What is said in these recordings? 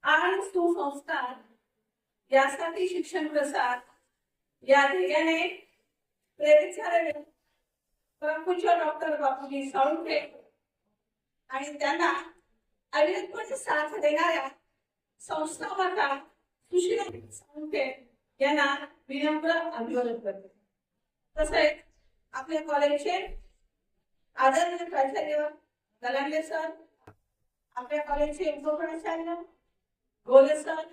आणि सुसंस्कार यासाठी शिक्षण प्रसार या ध्येयाने प्रेरित झालेले परमपूज्य डॉक्टर बापूजी साळुंखे आणि त्यांना अविरतपणे साथ देणाऱ्या संस्थापका सुशीला साळुंखे यांना विनम्र अभिवादन करते। तसेच आपल्या कॉलेजचे आदरणीय प्राचार्य गलांडे सर, आपल्या कॉलेजचे उपप्राचार्य गोले सर,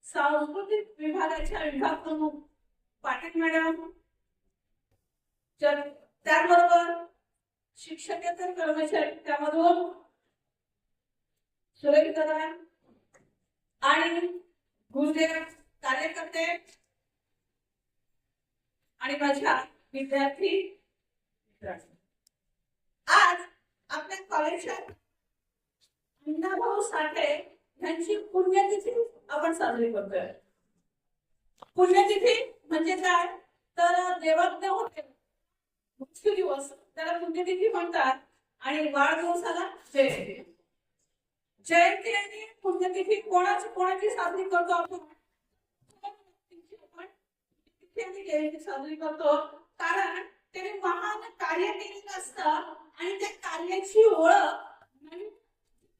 सांस्कृतिक विभागाच्या विभाग प्रमुख पाटील मॅडम, त्याबरोबर शिक्षकेतर कर्मचारी त्यामधून सुरेख दादा आणि गुरुदेव कार्यकर्ते आणि माझ्या विद्यार्थी मित्रांनो, आज आपल्या कॉलेजच्या अण्णाभाऊ साठे यांची पुण्यतिथी आपण साजरी करतोय। पुण्यतिथी म्हणजे काय तर देवज्ञ होते मुख्य दिवस त्याला पुण्यतिथी म्हणतात आणि वाढदिवसाला जयंती। जयंती आणि पुण्यतिथी कोणाची साजरी करतो आपण जयंती साजरी करतो कारण त्याने महान कार्य केलेलं असतं आणि त्या कार्याची ओळख नवीन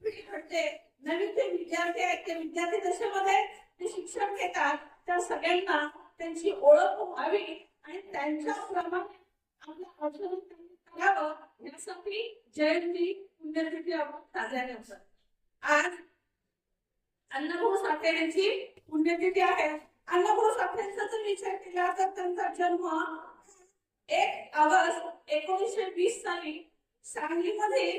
पिढी घडते। नवीन ते विद्यार्थी आहेत, ते विद्यार्थी दशेमध्ये ते शिक्षण घेतात, त्या सगळ्यांना त्यांची ओळख व्हावी आणि त्यांच्याप्रमाणे आपलं आचरण करावं यासाठी जयंती पुण्यतिथी आपण साजऱ्या करतो। आज अण्णाभाऊ साठे यांची पुण्यतिथी आहे। अण्णाभाऊ साठेंचा जर विचार केला तर त्यांचा जन्म 1 ऑगस्ट 1920 साली सांगलीमध्ये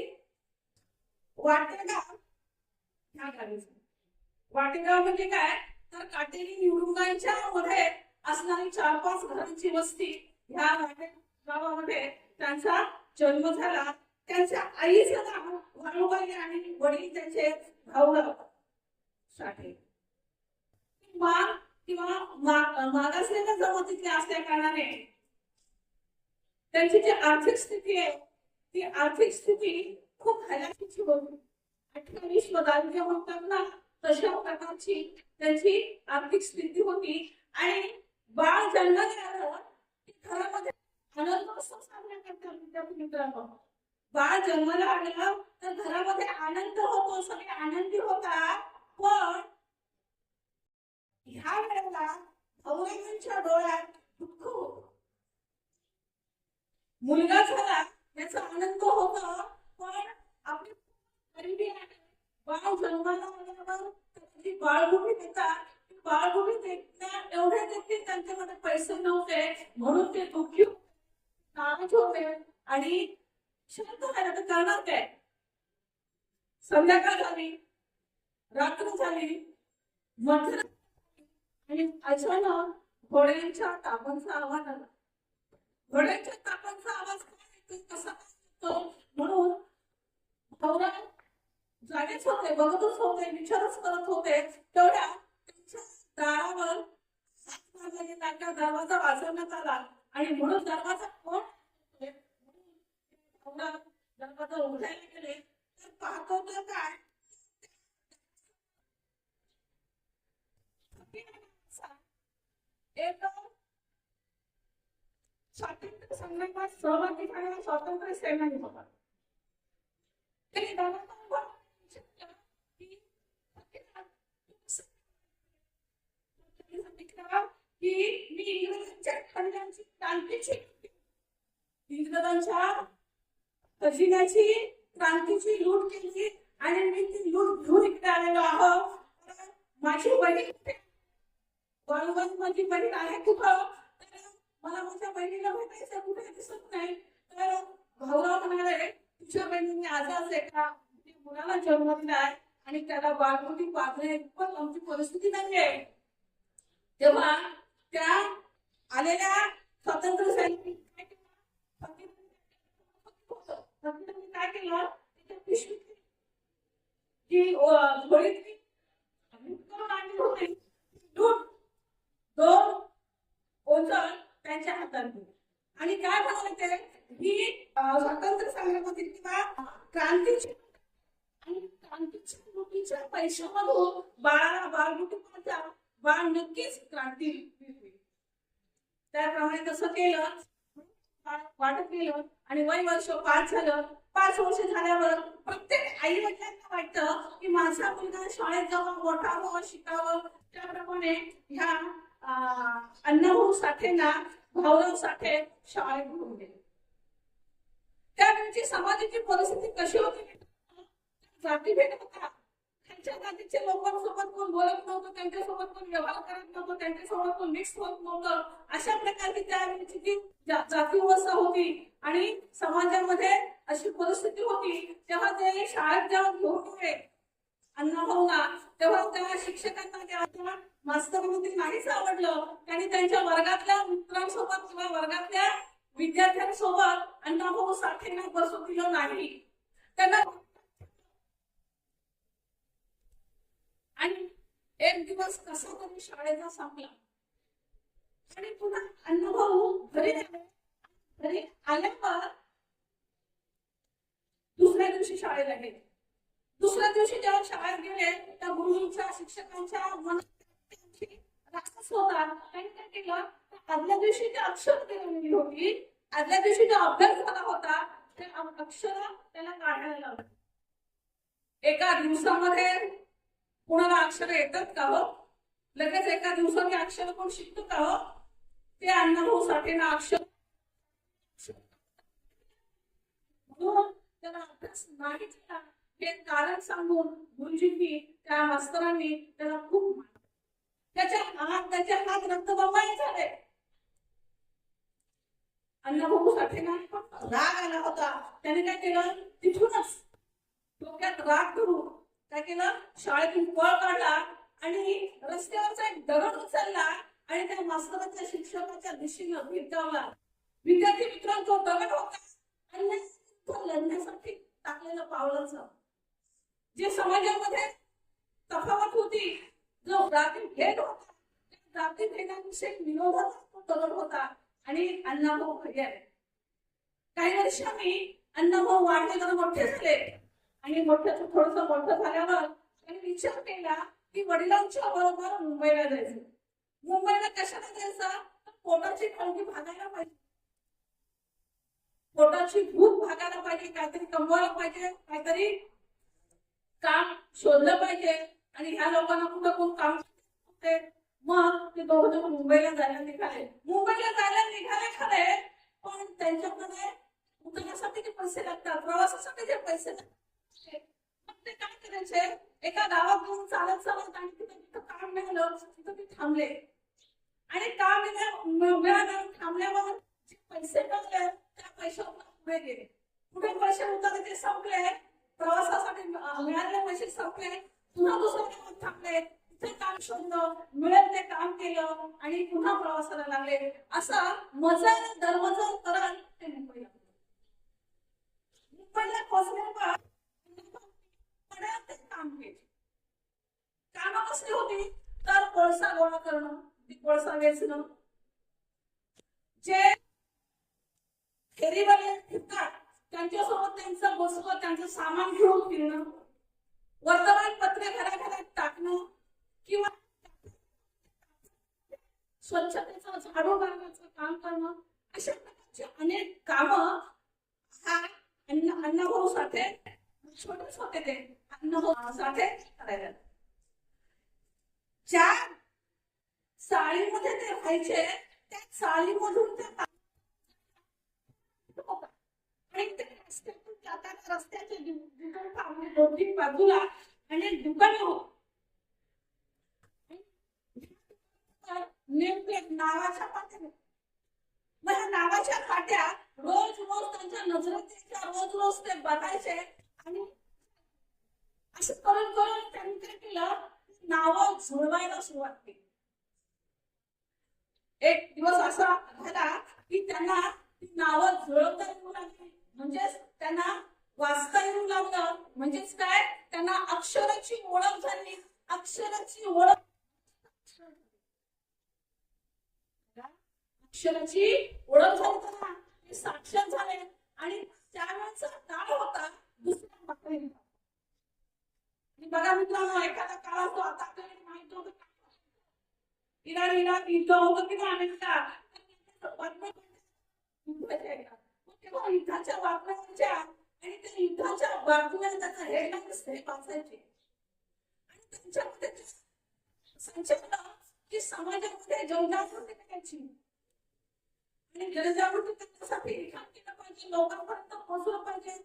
वाटेगाव ह्या गावी। वाटेगाव म्हणजे काय तर काटेरी निवडुंगांच्या मध्ये असणारी 4-5 घरांची वस्ती ह्या गावामध्ये त्यांचा जन्म झाला। त्यांच्या आईचं नाव वाळूबाई आणि वडील त्यांचे भाऊराव साठे। मागासलेल्या जमातीतले असल्या कारणाने त्यांची जी आर्थिक स्थिती आहे ती आर्थिक स्थिती खूप हलाखीची होती। 28 दारिद्र्य म्हणतात ना तशा प्रकारची त्यांची आर्थिक स्थिती होती आणि बाळ जन्माला आलं की घरामध्ये आनंद साजरा करतात विद्यार्थी मित्रांनो। बाळ जन्माला आलं तर घरामध्ये आनंद होतो, सगळे आनंदी होतात। पण ह्या वेळेला भाऊरावांच्या डोळ्यात दुःख होतं। मुलगा झाला याचा आनंद होता पण आपली गरिबी आहे। बाळ जन्माला आल्यावर त्याची बाळगुडी देतात, बाळगुडी देण्या एवढे देखील त्यांच्याकडे पैसे नव्हते म्हणून ते दुःखी नाराज होते आणि शांत व्हायला तर करणार काय। संध्याकाळ झाली, रात्र झाली, मध्यरात्र आणि अचानक घोड्यांच्या तापांचा आवाज आला। घोड्यांच्या तापांचा आवाज काय कसा येतो म्हणून भाऊराव जागेच होते, बघतच होते, विचारच करत होते। तेवढ्या त्यांच्या दारावर त्यांचा दरवाजा वाजवण्यात आला आणि म्हणून दरवाजा कोण दरवाजा उघडायला गेले तर पाहतो तर काय एक स्वातंत्र्य संग्रामात सहभागी झालेला स्वातंत्र्य सैनिक होता। की मी इंग्रजांच्या खजिन्याची खजिन्याची क्रांतीची लूट केली आणि मी ती लूट घेऊन इकडे आलेलो आहोत। माझी बहीण वाळूबाई माझी बहीण आहे कुठं मला माझ्या बहिणीला भेटायचं कुठे दिसत नाही। तर भाऊराव म्हणाले तुझ्या बहिणीने आजाच आहे का, मुलाला जन्म दिलाय आणि त्याला बाळगुडी पाहणे पण आमची परिस्थिती नाही आहे। तेव्हा त्या आलेल्या स्वातंत्र्य सैनिकांनी काय केलं पिशवी की घोडीतली दोन ओझर त्यांच्या हातात आणि काय म्हणाले ते ही स्वातंत्र्य संग्रामातील किंवा क्रांतीची आणि अंकीच्या पैशामधून बाळाला बाळगुटीचा बाळ नक्कीच क्रांती होईल. त्याप्रमाणे तसं केलं, वाटत गेलं आणि वय वर्ष 5 झालं. 5 वर्ष झाल्यावर प्रत्येक आई वडिलांना वाटतं की माझा मुलगा शाळेत जावं, मोठा व्हावं, शिकावं. त्याप्रमाणे ह्या अण्णाभाऊ साठेंना भाऊराव साठे शाळेत घेऊन गेले. त्यावेळची समाजाची परिस्थिती कशी होती? जातीभेद होता. त्यांच्या जातीचे लोकांसोबत कोण बोलत नव्हतं, त्यांच्यासोबत कोण व्यवहार करत नव्हतं, त्यांच्यासोबत कोण मिक्स होत नव्हतं. अशा प्रकारची त्यावेळची ती जाती व्यवस्था होती आणि समाजामध्ये अशी परिस्थिती होती. तेव्हा ते शाळेत जेव्हा घेऊन गेले अण्णाभाऊंना, तेव्हा त्या शिक्षकांना त्या मास्तरांना नाहीच आवडलं. त्यांनी त्यांच्या वर्गातल्या मित्रांसोबत किंवा वर्गातल्या विद्यार्थ्यांसोबत अण्णाभाऊ साठेंना बसू दिलं नाही. त्यांना आणि एक दिवस कसा तरी शाळेचा संपला आणि पुन्हा अण्णाभाऊ घरी आले. घरी आल्यावर दुसऱ्या दिवशी शाळेला गेले. दुसऱ्या दिवशी जेव्हा शाळेत गेले त्या गुरुजींच्या शिक्षकांच्या मनात रागच होता. त्यांनी काय केलं, आदल्या दिवशी जे अक्षर केलेली होती, आदल्या दिवशी जो अभ्यास झाला होता ते अक्षर त्याला काढायला लावलं. एका दिवसामध्ये कोणाला अक्षर येतात का हो? लगेच एका दिवसात अक्षर कोण शिकतो का हो? ते अण्णाभाऊ साठेंना अक्षर म्हणून त्याला अभ्यास नाही केला हे कारण सांगून गुरुजींनी त्या मास्तरांनी त्याला खूप मारलं. त्याच्या हात रक्तबंबाळ झाले. अण्णाभाऊ साठेंना राग आला होता. त्याने काय केलं, तिथूनच डोक्यात राग धरून काय केलं, शाळेतून पळ काढला आणि रस्त्यावरचा एक दगड उचलला आणि त्या मास्तराच्या शिक्षकाच्या दिशेने भिरकावला. विद्यार्थी मित्रांचा दगड होता आणि लढण्यासाठी टाकलेलं पावलाचं. जे समाजामध्ये तफावत होती, जो जातीभेद होता, त्या जातीभेदाविषयी विरोधाचा दगड होता आणि अण्णाभाऊ घरी आले. काही वर्षांनी अण्णाभाऊ वाढले तर मोठे झाले आणि थोडस मोठं झाल्यावर त्यांनी विचार केला की वडिलांच्या बरोबर मुंबईला जायचं. मुंबईला कशाला जायचं, तर पोटाची खळगी भागायला पाहिजे, पोटाची भूक भागायला पाहिजे, काहीतरी कमवायला पाहिजे, काहीतरी काम शोधलं पाहिजे. आणि ह्या लोकांना कुठं कोण काम करते. मग ते दोघं जण मुंबईला जायला निघाले. मुंबईला जायला निघाले खरे, पण त्यांच्याकडे उतरण्यासाठी जे पैसे लागतात, प्रवासासाठी जे पैसे लागतात, ते काय करायचे, एका गावात घेऊन चालत चालत आणि तिथं काम मिळालं, तिथं ते थांबले आणि काम मिळालं. थांबल्यावर जे पैसे मिळाले त्या पैशावर पुढे गेले. पुढे पैसे उतरले, ते संपले, प्रवासासाठी मिळालेले पैसे संपले. पुन्हा दुसऱ्या गावात थांबले, तिथे काम शोधलं, मिळेल ते काम केलं आणि पुन्हा प्रवासाला लागले. असं मजल दरमजल करत ते मुंबईला पोहोचल्यावर काम केले. कामं कसली होती, तर कोळसा गोळा करणं, कोळसा वेचणं, जे फेरीवाले फिरतात त्यांच्यासोबत त्यांचं बसवं, त्यांचं सामान घेऊन फिरणं, वर्तमानपत्रे घराघरात टाकणं किंवा स्वच्छतेचं झाडू मारण्याचं काम करणं, अशा प्रकारचे अनेक कामं हा अण्णाभाऊ साठे छोटेच होते. ते अण्णाभाऊ साठे करायला ज्या चाळीमध्ये ते राहायचे त्या चाळीमधून ते आणि ते रस्त्यातून जाताना रस्त्याच्या दोन्ही बाजूला अनेक दुकाने होत. नेमके नावाच्या पाट्या, मग ह्या नावाच्या पाट्या रोज रोज त्यांच्या नजरेत रोज रोज ते बघायचे आणि असं करून करून त्यांनी काय केलं, नावं जुळवायला सुरुवात केली. एक दिवस असा झाला की त्यांना ती नावं जुळवता येऊ लागली, म्हणजेच त्यांना वाचता येऊ लागलं. म्हणजेच काय, त्यांना अक्षराची ओळख झाली. अक्षराची ओळख, अक्षराची ओळख झाली त्यांना, ते साक्षर झाले. आणि त्यावेळेचा काळ होता दुसऱ्या बघा मित्रांनो, एखादा काळ असतो, आता आपल्याला माहित होतं इराण युद्ध होतं किंवा अमेरिका तेव्हा युद्धाच्या बातम्या व्हायच्या आणि त्या युद्धाच्या बातम्या त्याचा हेडलाईन्स वाचायचे आणि त्यांच्यामध्ये संचलन की समाजामध्ये जनजागृती करायची आणि जनजागृती करण्यासाठी लिखाण केलं पाहिजे, लोकांपर्यंत पोहोचलं पाहिजे.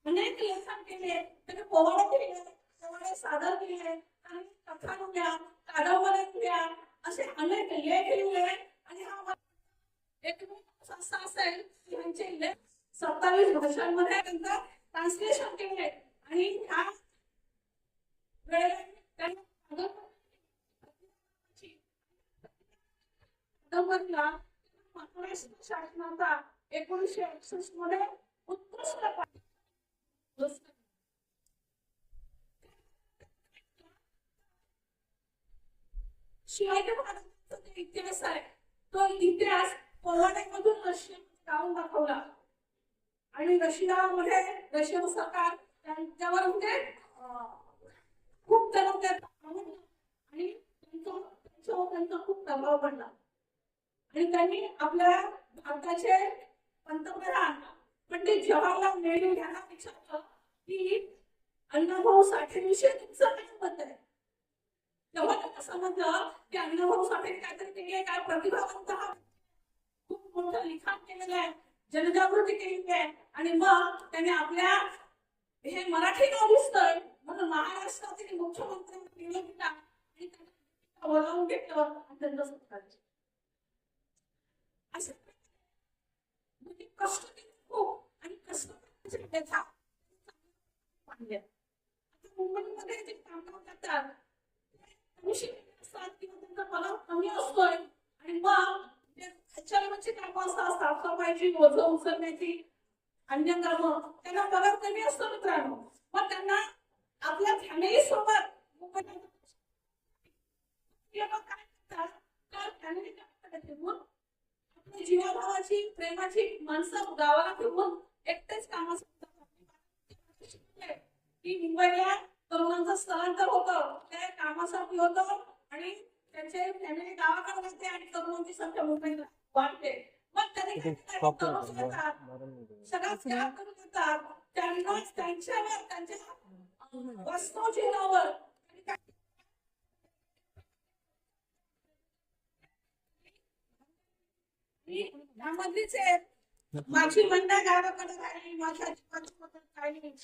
अनेक लेखन केले, त्याने पोवाडे केले, पोवाडे सादर केले आणि कथा लिहिल्या, कादंबऱ्या लिहिल्या, असे अनेक लेख लिहिले आणि हा एक संस्था असेल की ह्यांचे लेख 27 भाषांमध्ये त्यांचं ट्रान्सलेशन केले आणि ह्या वेळेला त्यांनी कादंबरीला महाराष्ट्र शासनाचा 1961 मध्ये उत्कृष्ट शिवाजी महाराजांचा जो इतिहास आहे तो इतिहास पोवाड्यामधून रशियामध्ये गाऊन दाखवला आणि रशियामध्ये रशियन सरकार त्यांच्यावर म्हणजे खूप जण आणि त्यांचा खूप दबाव पडला आणि त्यांनी आपल्या भारताचे पंतप्रधान पंडित जवाहरलाल नेहरू यांना विचारलं की अण्णाभाऊ साठेविषयी तुमचं काय मत आहे. तेव्हा त्यांना समजलं की अण्णाभाऊ साठे काहीतरी केली, काय प्रतिभावंत हा खूप मोठं लिखाण केलेलं आहे, जनजागृती केलेली आहे आणि मग त्याने आपल्या हे मराठी नाव दिसतंय म्हणून महाराष्ट्रातील मुख्यमंत्र्यांना निवडून दिला आणि त्यांना बोलावून घेतलं आणि त्यांना सत्कार असं कष्ट खूप आणि कष्ट व्यथा आता मुंबईमध्ये जे कामगार करतात असतात किंवा त्यांचा पगार कमी असतोय आणि मग त्याच्यावरची कामं असतात, साफसफाईची, ओझं उचलण्याची, अन्य कामं, त्यांना पगार कमी असतो मित्रांनो. मग त्यांना आपल्या फॅमिली सोबत मुंबईला काय करतात तर फॅमिली काय करतात आपल्या जीवाभावाची प्रेमाची माणसं गावाला घेऊन एकटेच कामास की मुंबईला तरुणांचं स्थलांतर होतं, त्या कामासाठी होतं आणि त्यांचे फॅमिली गावाकडे असते आणि तरुणांची संख्या मुंबईला वाढते. मग त्यांनी सगळा त्याग करून देतात, त्यांना त्यांच्यावर त्यांच्या वस्तू जीवनावर त्यामधलीच माझी मंडळ गावाकडे राहिली, माझ्या जीवाची राहिली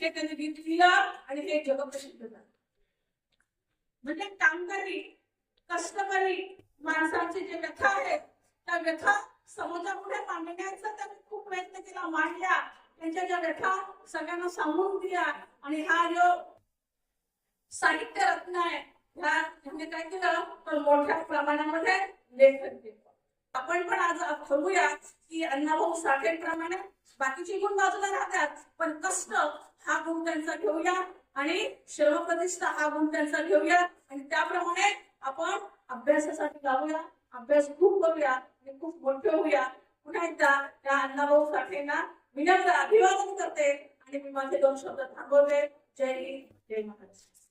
हे त्यांनी गीत लिहिलं आणि हे जगप्रसिद्ध झालं. म्हणजे कामकरी कष्टकरी माणसाची जे व्यथा आहेत त्या व्यथा समाजापुढे मांडण्याचा त्यांनी खूप प्रयत्न केला, मांडल्या, त्यांच्या ज्या व्यथा सगळ्यांना सांगून दिल्या आणि हा जो साहित्य रत्न आहे ह्या काय केलं तर मोठ्या प्रमाणामध्ये लेखन केलं. आपण पण आज ठरवूया की अण्णाभाऊ साठेंप्रमाणे बाकीची गुण बाजूला राहतात पण कष्ट हा गुण त्यांचा घेऊया आणि श्रमप्रतिष्ठा हा गुण त्यांचा घेऊया आणि त्याप्रमाणे आपण अभ्यासासाठी लावूया, अभ्यास खूप करूया आणि खूप मोठे होऊया. पुन्हा एकदा त्या अण्णाभाऊ साठेंना विनम्र अभिवादन करते आणि मी माझे 2 शब्द थांबवते. जय हिंद, जय महाराष्ट्र.